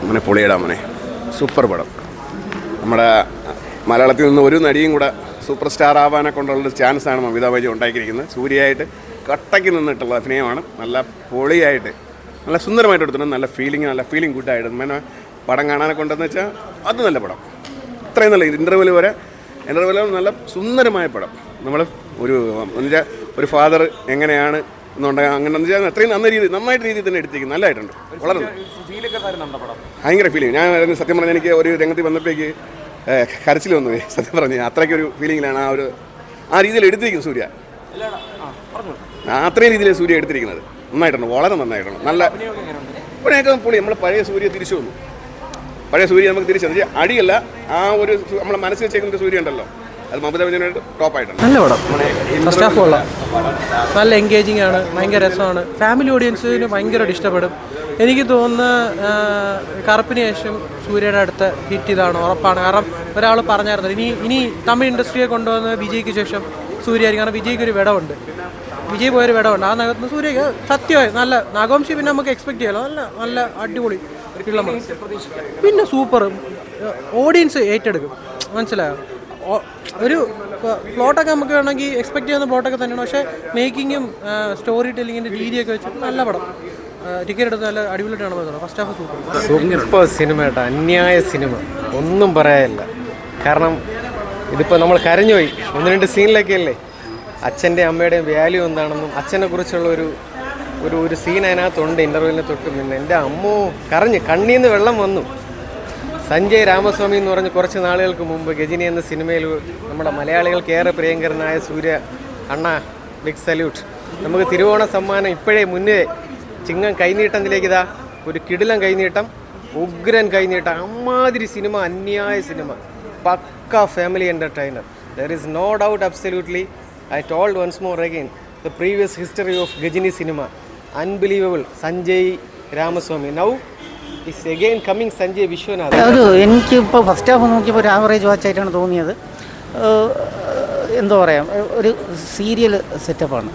മോനെ പൊളിയിടാ മോനെ, സൂപ്പർ പടം. നമ്മുടെ മലയാളത്തിൽ നിന്ന് ഒരു നടിയും കൂടെ സൂപ്പർ സ്റ്റാർ ആവാനെ കൊണ്ടുള്ളൊരു ചാൻസാണ് മമിത ബൈജു ഉണ്ടാക്കിയിരിക്കുന്നത്. സൂര്യയായിട്ട് കട്ടയ്ക്ക് നിന്നിട്ടുള്ള അഭിനയമാണ്. നല്ല പൊളിയായിട്ട് നല്ല സുന്ദരമായിട്ട് എടുത്തിട്ടുണ്ട്. നല്ല ഫീലിംഗ് ഗുഡായിട്ട് പിന്നെ പടം കാണാനെ കൊണ്ടെന്ന് വെച്ചാൽ അത് നല്ല പടം. ഇത്രയും നല്ല ഇൻ്റർവെൽ വരെ നല്ല സുന്ദരമായ പടം. നമ്മൾ ഒരു ഫാദർ എങ്ങനെയാണ് എന്നുണ്ടെങ്കിൽ അങ്ങനെ വെച്ചാൽ അത്രയും നന്നായിട്ട് രീതിയിൽ തന്നെ എടുത്തിരിക്കുന്നു. നല്ലതായിട്ടുണ്ട്, വളരെ ഭയങ്കര ഫീലിംഗ്. ഞാൻ സത്യം പറഞ്ഞാൽ എനിക്ക് ഒരു രംഗത്തിൽ വന്നപ്പോഴേക്ക് കരച്ചിൽ വന്നു പോയി. സത്യം പറഞ്ഞ് അത്രയ്ക്കൊരു ഫീലിങ്ങിലാണ് ആ രീതിയിൽ എടുത്തിരിക്കുന്നത് സൂര്യ. അത്രയും രീതിയിൽ സൂര്യ എടുത്തിരിക്കുന്നത് നന്നായിട്ടുണ്ട്, വളരെ നന്നായിട്ടുണ്ട്. നല്ല ഇപ്പോഴേക്കും പൊളി. നമ്മൾ പഴയ സൂര്യ തിരിച്ചു വന്നു. പഴയ സൂര്യ നമുക്ക് തിരിച്ചു അടിയല്ല, ആ ഒരു നമ്മളെ മനസ്സിൽ വെച്ചേക്കുന്ന സൂര്യ ഉണ്ടല്ലോ, അത് മമത ബൈജുവിനായിട്ട് ടോപ്പായിട്ടുണ്ട്. നല്ല പടം. ഫസ്റ്റ് ഹാഫ് കൊള്ളാം, നല്ല എൻഗേജിങ് ആണ്, ഭയങ്കര രസമാണ്. ഫാമിലി ഓഡിയൻസിന് ഭയങ്കരമായിട്ട് ഇഷ്ടപ്പെടും. എനിക്ക് തോന്നുന്ന കറുപ്പിന് ശേഷം സൂര്യയുടെ അടുത്ത് ഹിറ്റ് ഇതാണ് ഉറപ്പാണ്. കാരണം ഒരാൾ പറഞ്ഞായിരുന്നു ഇനി തമിഴ് ഇൻഡസ്ട്രിയെ കൊണ്ടുവന്ന് വിജയ്ക്ക് ശേഷം സൂര്യയായിരിക്കും. കാരണം വിജയ്ക്ക് ഒരു വിടവുണ്ട്, വിജയ് പോയൊരു വിടവുണ്ട്. ആ നഗരത്തിന് സൂര്യക്ക് സത്യമായി നല്ല നാഗവംശി പിന്നെ നമുക്ക് എക്സ്പെക്ട് ചെയ്യാമല്ലോ. നല്ല അടിപൊളി പിന്നെ സൂപ്പർ ഓഡിയൻസ് ഏറ്റെടുക്കും. മനസ്സിലായോ? ഒരു പ്ലോട്ടൊക്കെ നമുക്ക് വേണമെങ്കിൽ എക്സ്പെക്ട് ചെയ്യുന്ന പ്ലോട്ടൊക്കെ തന്നെയാണ്. പക്ഷേ മേക്കിങ്ങും സ്റ്റോറി ടെല്ലിങ്ങിൻ്റെ രീതിയൊക്കെ വെച്ച് നല്ല പടം. ടിക്കറ്റ് എടുത്ത് നല്ല അടിപൊളിയായിട്ടാണ് പറയുന്നത്. ഫസ്റ്റ് ഹാഫ് സൂപ്പർ സിനിമ കേട്ടോ, അന്യായ സിനിമ, ഒന്നും പറയാനില്ല. കാരണം ഇതിപ്പോൾ നമ്മൾ കരഞ്ഞുപോയി. 1-2 സീനിലൊക്കെ അല്ലേ അച്ഛൻ്റെ അമ്മയുടെയും വാല്യൂ എന്താണെന്നും അച്ഛനെ കുറിച്ചുള്ള ഒരു സീൻ അതിനകത്തുണ്ട്. ഇൻ്റർവ്യൂവിനെ തൊട്ട് പിന്നെ എൻ്റെ അമ്മോ കണ്ണീന്ന് വെള്ളം വന്നു. സഞ്ജയ് രാമസ്വാമി എന്ന് പറഞ്ഞ് കുറച്ച് നാളുകൾക്ക് മുമ്പ് ഗജിനി എന്ന സിനിമയിൽ നമ്മുടെ മലയാളികൾക്ക് ഏറെ പ്രിയങ്കരനായ സൂര്യ അണ്ണ ബിഗ് സല്യൂട്ട്. നമുക്ക് തിരുവോണ സമ്മാനം ഇപ്പോഴേ മുന്നേ ചിങ്ങം കൈനീട്ടത്തിലേക്ക് ഇതാ ഒരു കിടിലം കൈനീട്ടം, ഉഗ്രൻ കൈനീട്ടം. അമ്മാതിരി സിനിമ, അന്യായ cinema, pucca family entertainer. There is no doubt absolutely. I told once more again the previous history of Ghajini cinema. Unbelievable. Sanjay Ramaswamy now is again coming Sanjay Vishwanath. അത് എനിക്കിപ്പോൾ ഫസ്റ്റ് ഹാഫ് നോക്കിയപ്പോൾ ഒരു ആവറേജ് വാച്ചായിട്ടാണ് തോന്നിയത്. എന്താ പറയുക, ഒരു സീരിയൽ സെറ്റപ്പാണ്.